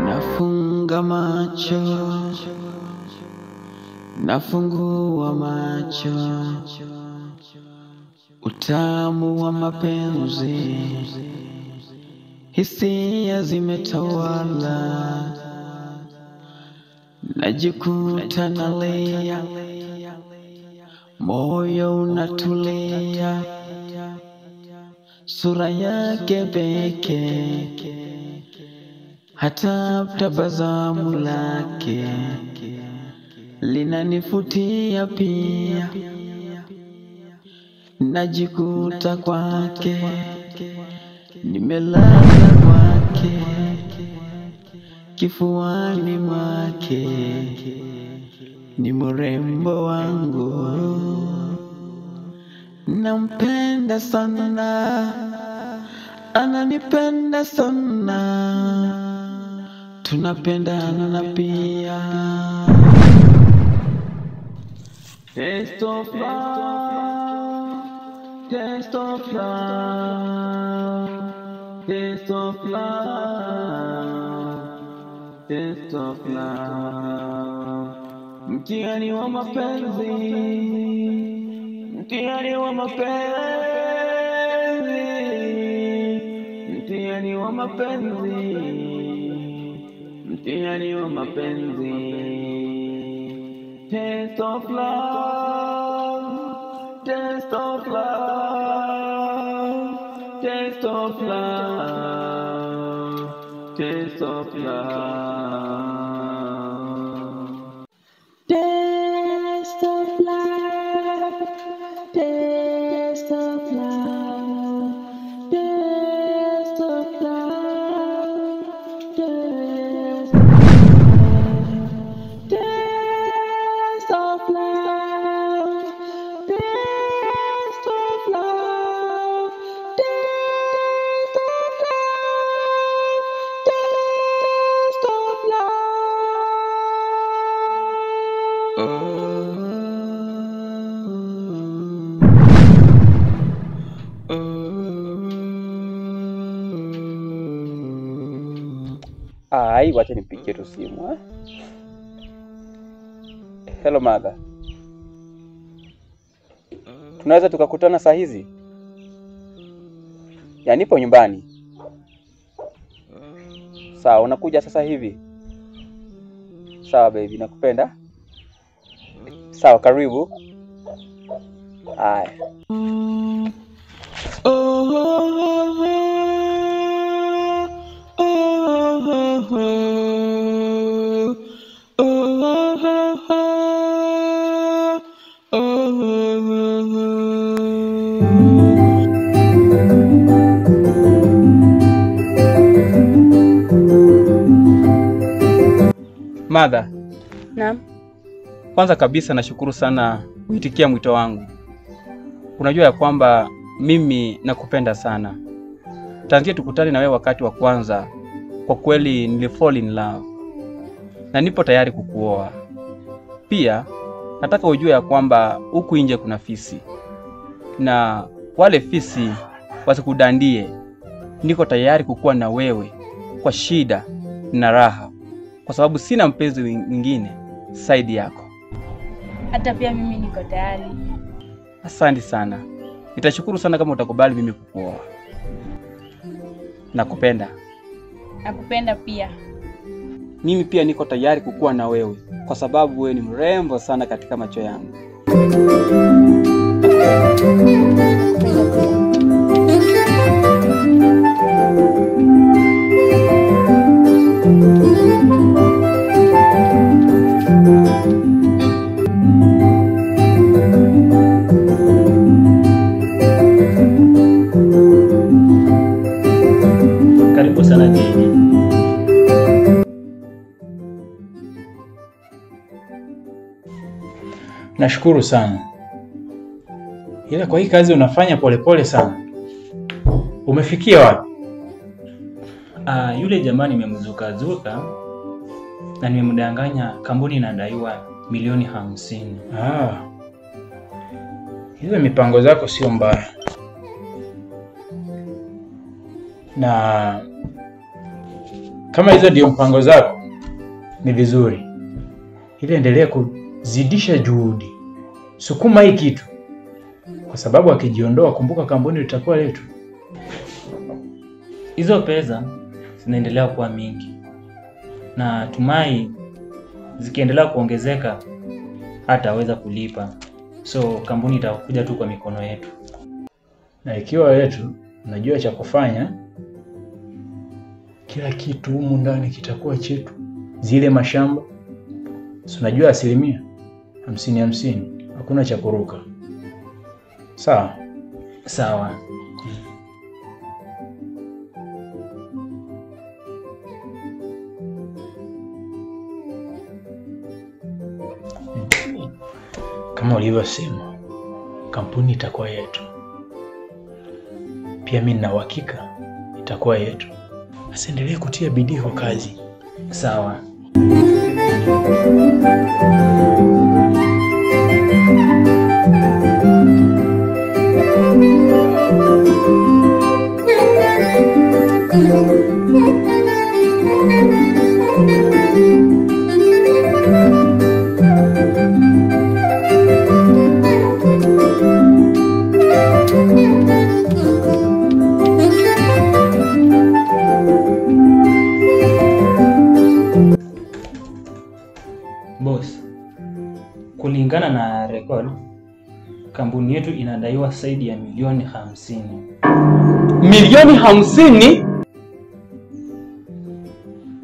Nafunga macho, nafungua macho, utamu wa mapenzi, hisia zimetawala, najikuta nalia, moyo unatulia, sura yake pekee, hata tabasamu lake linanifutia pia, najikuta kwake, nimelala kwake, kifuani mwake, ni mrembo wangu, nampenda sana, ananipenda sana, tunapendana na pia. Taste of love, taste of love, taste of love, taste of love. Mtihani wa mapenzi, mtihani wa mapenzi, mtihani wa mapenzi, mtihani wa mapenzi. Taste of love, taste of love, taste of love, taste of love, taste of love, taste of love, taste of love, taste of love, taste of love, taste of love, taste of love. Ai, wacha nipigie tu simu. Hello mother. Tunaweza tukakutana saa hizi? Ya nipo nyumbani. Sawa, unakuja sasa hivi? Sawa baby, nakupenda. Sawa, karibu. Haya. Mother. Naam. Kwanza kabisa nashukuru sana kuitikia mwito wangu. Unajua ya kwamba mimi nakupenda sana. Tangia tukutane na wewe wakati wa kwanza, kwa kweli nilifall in love. Na nipo tayari kukuoa. Pia nataka ujue ya kwamba huku nje kuna fisi. Na wale fisi wasikudandie. Niko tayari kukuwa na wewe kwa shida na raha, kwa sababu sina mpenzi mwingine zaidi yako. Hata pia mimi niko tayari. Asante sana. Nitashukuru sana kama utakubali mimi kukuoa. Nakupenda. Nakupenda pia. Mimi pia niko tayari kukuwa na wewe, kwa sababu wewe ni mrembo sana katika macho yangu. Karibu sana Jeni. Nashukuru sana. Ila kwa hii kazi unafanya polepole sana. Umefikia wapi? Yule jamani nimemzuka na nimemdanganya kampuni inadaiwa milioni 50. Hizo mipango zako sio mbaya. Na kama hizo ndio mpango zako ni vizuri. Ili endelea kuzidisha juhudi. Sukuma hii kitu. Kwa sababu akijiondoa, kumbuka kampuni litakuwa letu. Hizo pesa zinaendelea kuwa mingi. Na tumai zikiendelea kuongezeka hataweza kulipa. So kampuni itakuja tu kwa mikono yetu. Na ikiwa yetu, unajua cha kufanya, kila kitu humu ndani kitakuwa chetu. Zile mashamba, si unajua 50-50. Hakuna cha kuruka. Sawa? Sawa. Kama ulivyosema, kampuni itakuwa yetu. Pia mimi nina uhakika itakuwa yetu. Basi endelee kutia bidii kwa kazi. Sawa. Boss, kulingana na record, kampuni yetu inadaiwa zaidi ya milioni 50. Milioni 50?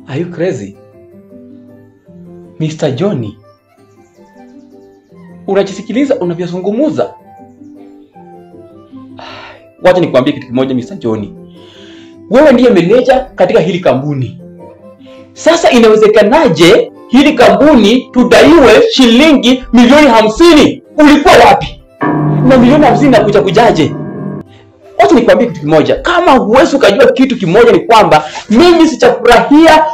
Are you crazy? Mr. Johnny, unajisikiliza unavyozungumza? Wacha nikwambie kitu kimoja Mr. Johnny. Wewe ndiye meneja katika hili kampuni. Sasa inawezekanaje hili kampuni tudaiwe shilingi milioni 50? Ulikuwa wapi? Na milioni 50 nakuja kujaje? Wacha nikwambie kitu kimoja. Kama huwezi ukajua kitu kimoja ni kwamba mimi sichafurahia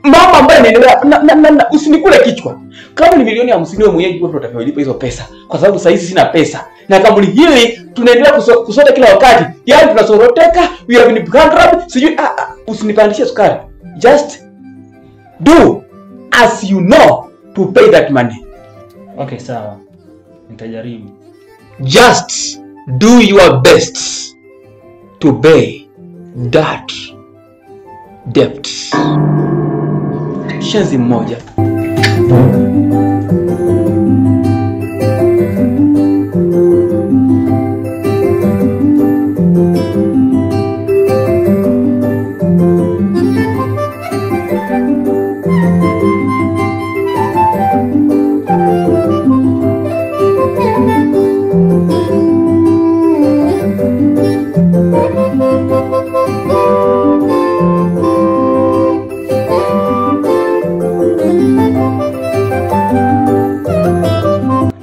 mambo ambayo yanaendelea. Usinikule kichwa. Kama ni milioni 50 wewe mwenyewe jua utakavyolipa hizo pesa. Kwa sababu sasa hizi sina pesa. Na kampuni hili tunaendelea kusota kila wakati. Yaani tunasoroteka, we have been bankrupt. Sijui usinipandishie sukari. Just do as you know to pay that money. Okay, sawa. Nitajaribu. Just do your best to pay that debt. Shenzi mmoja.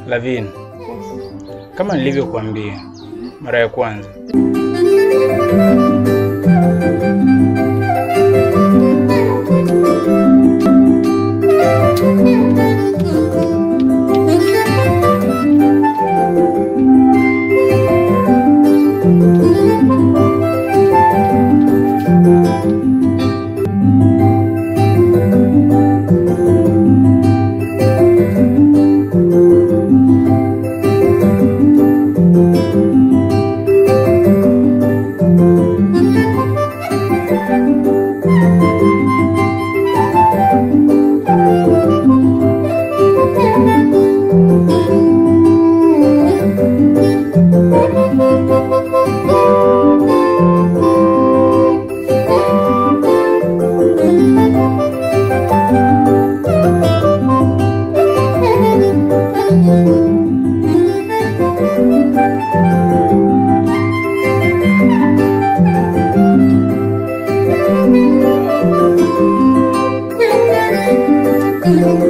Lavin, kama nilivyokuambia mara ya kwanza, Thank you.